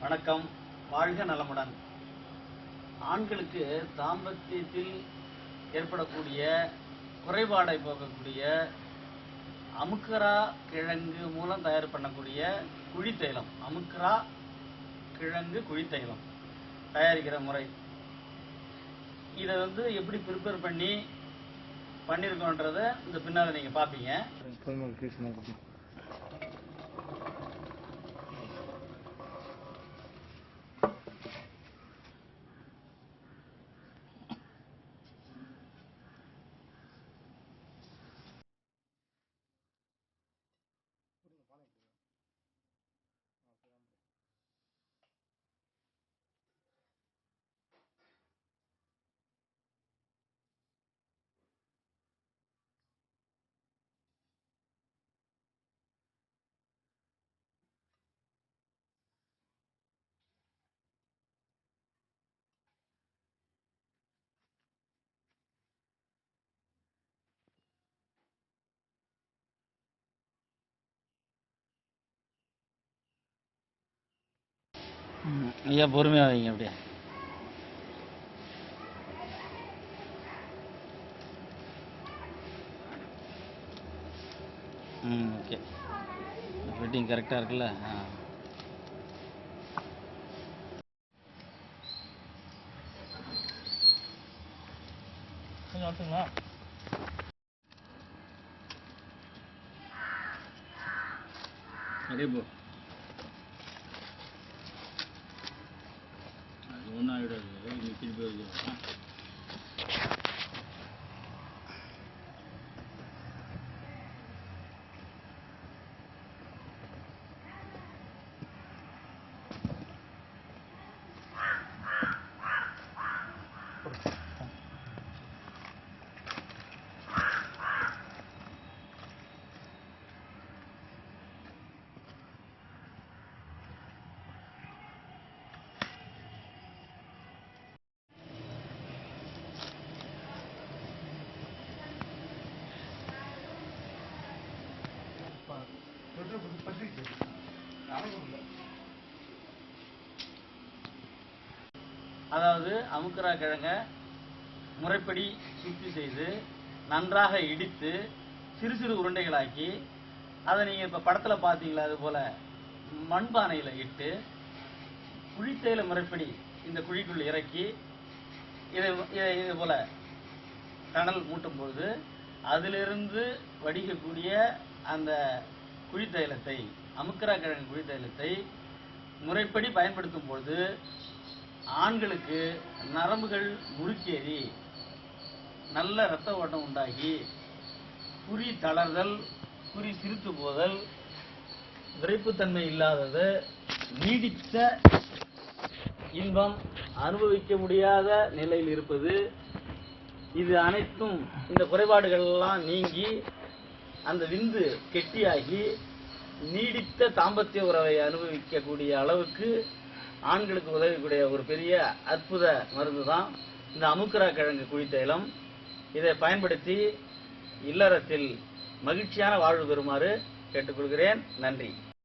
வணக்கம். வாழ்க நலமுடன். ஆண்களுக்கு தாம்பத்தியத்தில் ஏற்படக்கூடிய குறைபாடை போக்கக்கூடிய அமுக்கரா கிழங்கு மூலம் தயார் பண்ணக்கூடிய குழித்தைலம், அமுக்கரா கிழங்கு குழித்தைலம் தயாரிக்கிற முறை, இதை எப்படி ப்ரிப்பேர் பண்ணியிருக்கோன்றத இந்த பின்னால் நீங்கள் பார்ப்பீங்க. ஐயா பொறுமையாக வைங்க. அப்படியே ஓகே. ஃபிட்டிங் கரெக்டாக இருக்குல்ல? கொஞ்சம் வச்சுங்களா? அதே போ, அது ஒன்றும் ஆகிடாது. நீங்கள் திருப்பி வச்சுக்கலாம். அதாவது அமுக்கரா கிழங்க முறைப்படி சுத்தி செய்து நன்றாக இடித்து சிறு சிறு உருண்டைகளாக்கி அதை நீங்கள் இப்போ படத்தில் பார்த்தீங்களா, அது போல் மண்பானையில் இட்டு குழித்தையில முறைப்படி இந்த குழிக்குள் இறக்கி இது போல் கடல் மூட்டும் பொழுது அதிலிருந்து வடிக்கக்கூடிய அந்த குழித்தைலத்தை, அமுக்கரா கிழங்கு குழித்தைலத்தை முறைப்படி பயன்படுத்தும் பொழுது ஆண்களுக்கு நரம்புகள் முறுக்கேறி நல்ல இரத்த ஓட்டம் உண்டாகி குறி தளர்தல், குறி சிரித்து போதல், விரைப்புத்தன்மை இல்லாதது, நீடித்த இன்பம் அனுபவிக்க முடியாத நிலையில் இருப்பது, இது அனைத்தும் இந்த குறைபாடுகள் எல்லாம் நீங்கி அந்த விந்து கெட்டியாகி நீடித்த தாம்பத்திய உறவை அனுபவிக்கக்கூடிய அளவுக்கு ஆண்களுக்கு உதவக்கூடிய ஒரு பெரிய அற்புத மருந்து தான் இந்த அமுக்கரா கிழங்கு குழித்தைலம். இதை பயன்படுத்தி இல்லறத்தில் மகிழ்ச்சியான வாழ்வு பெறுமாறு கேட்டுக்கொள்கிறேன். நன்றி.